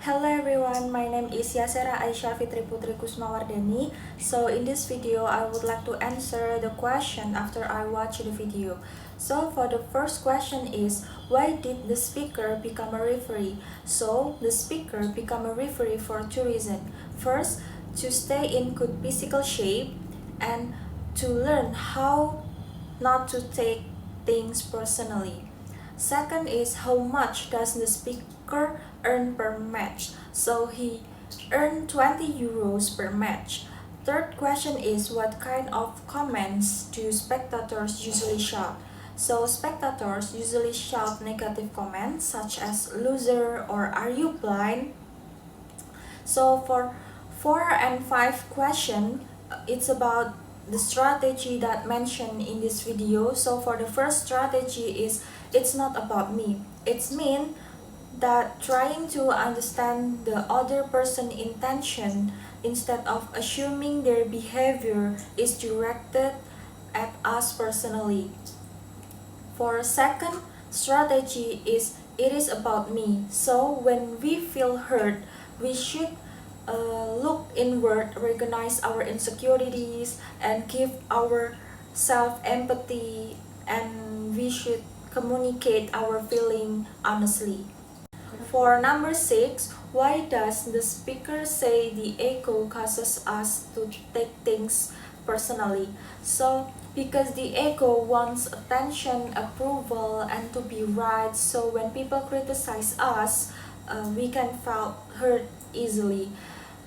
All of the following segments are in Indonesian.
Hello everyone, my name is Yasera Aisyah Fitri Putri Kusmawardani. So in this video, I would like to answer the question after I watch the video. So for the first question is, why did the speaker become a referee? So the speaker become a referee for two reasons. First, to stay in good physical shape and to learn how not to take things personally. Second is, how much does the speaker earn per match? So he earned 20 euros per match. Third question is, what kind of comments do spectators usually shout? So spectators usually shout negative comments such as loser or are you blind? So for 4 and 5 question, it's about the strategy that mentioned in this video. So for the first strategy is, it's not about me. It's mean that trying to understand the other person intention instead of assuming their behavior is directed at us personally. For second strategy is, it is about me. So when we feel hurt, we should look inward, recognize our insecurities, and give our self-empathy, and we should communicate our feeling honestly. For number 6, why does the speaker say the ego causes us to take things personally? So, because the ego wants attention, approval, and to be right, so when people criticize us, we can feel hurt easily.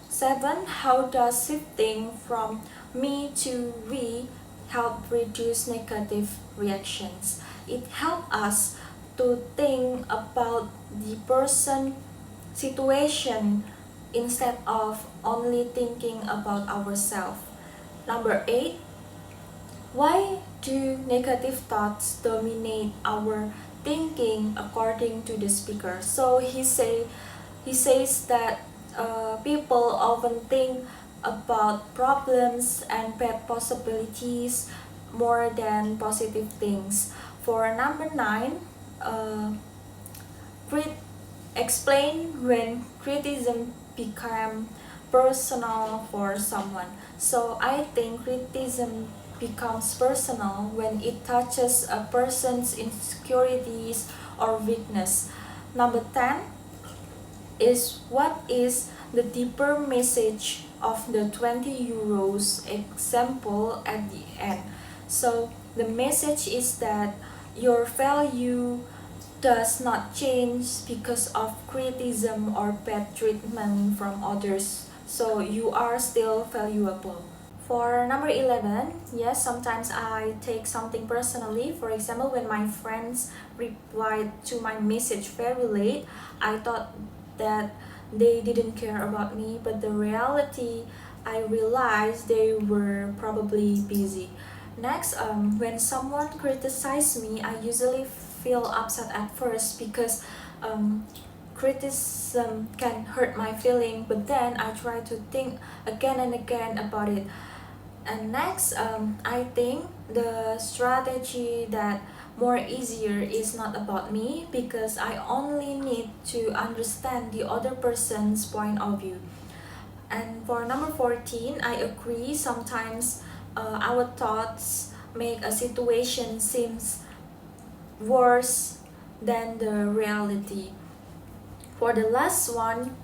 7. How does shifting from me to we help reduce negative reactions? It helps us to think about the person situation instead of only thinking about ourselves. Number 8. Why do negative thoughts dominate our thinking according to the speaker? So he says that people often think about problems and bad possibilities more than positive things. For number 9, explain when criticism become personal for someone. So I think criticism becomes personal when it touches a person's insecurities or weakness. Number 10 is, what is the deeper message of the 20 euros example at the end? So the message is that your value does not change because of criticism or bad treatment from others. So you are still valuable. For number 11, yes, sometimes I take something personally. For example, when my friends replied to my message very late, I thought that they didn't care about me, but the reality, I realized they were probably busy. Next, when someone criticizes me, I usually feel upset at first because criticism can hurt my feeling, but then I try to think again and again about it. And next, I think the strategy that more easier is not about me, because I only need to understand the other person's point of view. And for number 14, I agree, sometimes our thoughts make a situation seems worse than the reality. For the last one,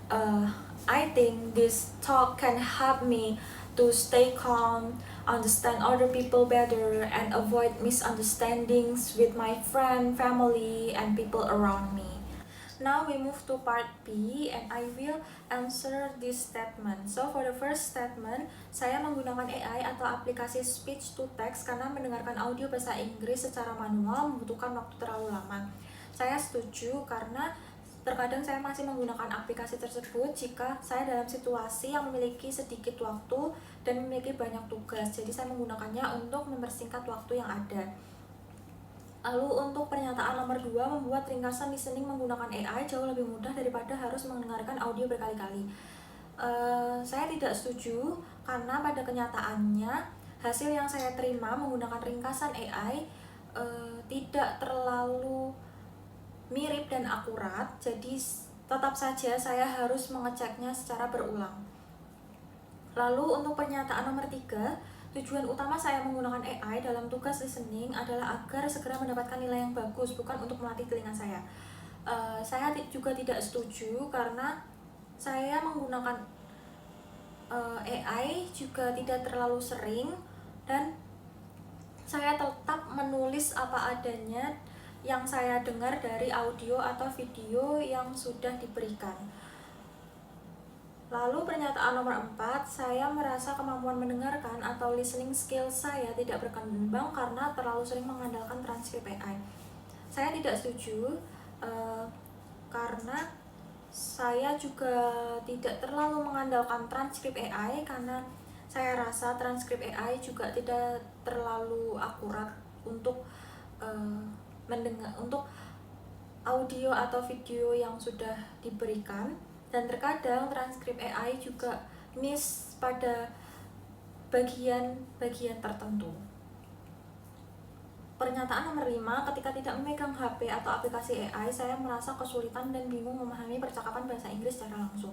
I think this talk can help me to stay calm, understand other people better, and avoid misunderstandings with my friend, family, and people around me. Now we move to part B, and I will answer this statement. So for the first statement, saya menggunakan AI atau aplikasi speech to text karena mendengarkan audio bahasa Inggris secara manual membutuhkan waktu terlalu lama. Saya setuju karena terkadang saya masih menggunakan aplikasi tersebut jika saya dalam situasi yang memiliki sedikit waktu dan memiliki banyak tugas. Jadi saya menggunakannya untuk mempersingkat waktu yang ada. Lalu untuk pernyataan nomor 2, membuat ringkasan listening menggunakan AI jauh lebih mudah daripada harus mendengarkan audio berkali-kali. Saya tidak setuju karena pada kenyataannya hasil yang saya terima menggunakan ringkasan AI tidak terlalu mirip dan akurat. Jadi tetap saja saya harus mengeceknya secara berulang. Lalu untuk pernyataan nomor 3, tujuan utama saya menggunakan AI dalam tugas listening adalah agar segera mendapatkan nilai yang bagus, bukan untuk melatih telinga saya. Saya juga tidak setuju karena saya menggunakan AI juga tidak terlalu sering, dan saya tetap menulis apa adanya yang saya dengar dari audio atau video yang sudah diberikan. Lalu pernyataan nomor 4, saya merasa kemampuan mendengarkan atau listening skill saya tidak berkembang karena terlalu sering mengandalkan transkrip AI. Saya tidak setuju, karena saya juga tidak terlalu mengandalkan transkrip AI karena saya rasa transkrip AI juga tidak terlalu akurat untuk mendengar, untuk audio atau video yang sudah diberikan, dan terkadang transkrip AI juga miss pada bagian-bagian tertentu. Pernyataan nomor 5, ketika tidak memegang HP atau aplikasi AI, saya merasa kesulitan dan bingung memahami percakapan bahasa Inggris secara langsung.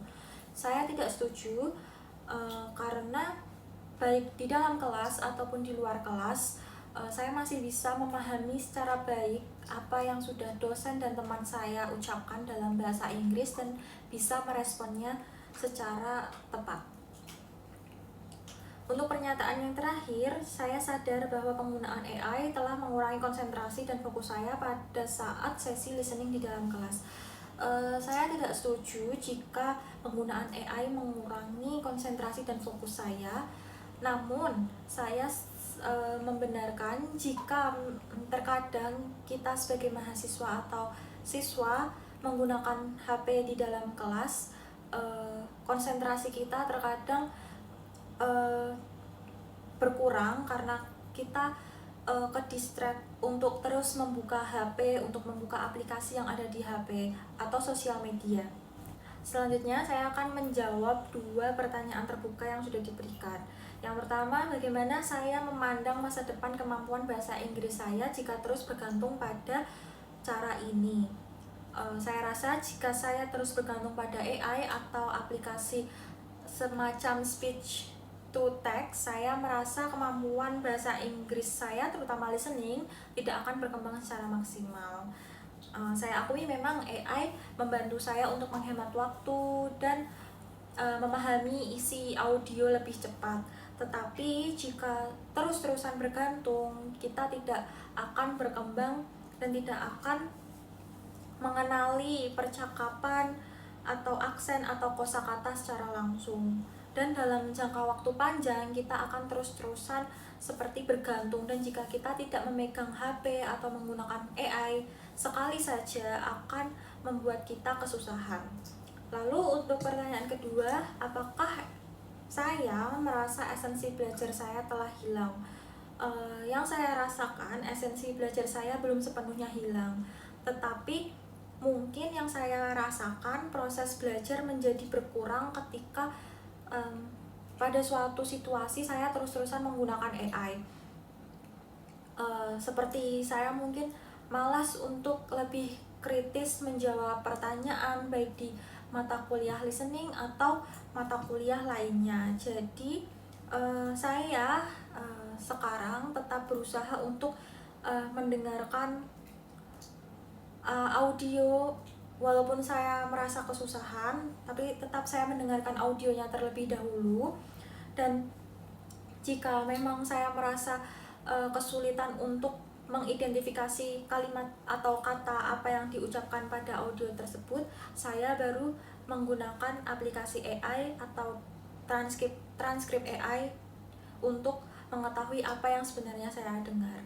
Saya tidak setuju, karena baik di dalam kelas ataupun di luar kelas, saya masih bisa memahami secara baik apa yang sudah dosen dan teman saya ucapkan dalam bahasa Inggris dan bisa meresponnya secara tepat. Untuk pernyataan yang terakhir, saya sadar bahwa penggunaan AI telah mengurangi konsentrasi dan fokus saya pada saat sesi listening di dalam kelas. Saya tidak setuju jika penggunaan AI mengurangi konsentrasi dan fokus saya. Namun, saya membenarkan jika terkadang kita sebagai mahasiswa atau siswa menggunakan HP di dalam kelas, konsentrasi kita terkadang berkurang karena kita ke distract untuk terus membuka HP, untuk membuka aplikasi yang ada di HP atau sosial media. Selanjutnya saya akan menjawab 2 pertanyaan terbuka yang sudah diberikan. Yang pertama, bagaimana saya memandang masa depan kemampuan bahasa Inggris saya jika terus bergantung pada cara ini? Saya rasa jika saya terus bergantung pada AI atau aplikasi semacam speech to text, saya merasa kemampuan bahasa Inggris saya, terutama listening, tidak akan berkembang secara maksimal. Saya akui memang AI membantu saya untuk menghemat waktu dan memahami isi audio lebih cepat. Tetapi jika terus-terusan bergantung, kita tidak akan berkembang dan tidak akan mengenali percakapan atau aksen atau kosakata secara langsung. Dan dalam jangka waktu panjang kita akan terus-terusan seperti bergantung, dan jika kita tidak memegang HP atau menggunakan AI, sekali saja akan membuat kita kesusahan. Lalu untuk pertanyaan kedua, apakah saya merasa esensi belajar saya telah hilang? Yang saya rasakan, esensi belajar saya belum sepenuhnya hilang, tetapi mungkin yang saya rasakan, proses belajar menjadi berkurang ketika pada suatu situasi saya terus-terusan menggunakan AI. Seperti saya mungkin malas untuk lebih kritis menjawab pertanyaan baik di mata kuliah listening atau mata kuliah lainnya. Jadi saya sekarang tetap berusaha untuk mendengarkan audio. Walaupun saya merasa kesusahan, tapi tetap saya mendengarkan audionya terlebih dahulu. Dan jika memang saya merasa kesulitan untuk mengidentifikasi kalimat atau kata apa yang diucapkan pada audio tersebut, saya baru menggunakan aplikasi AI atau transkrip AI untuk mengetahui apa yang sebenarnya saya dengar.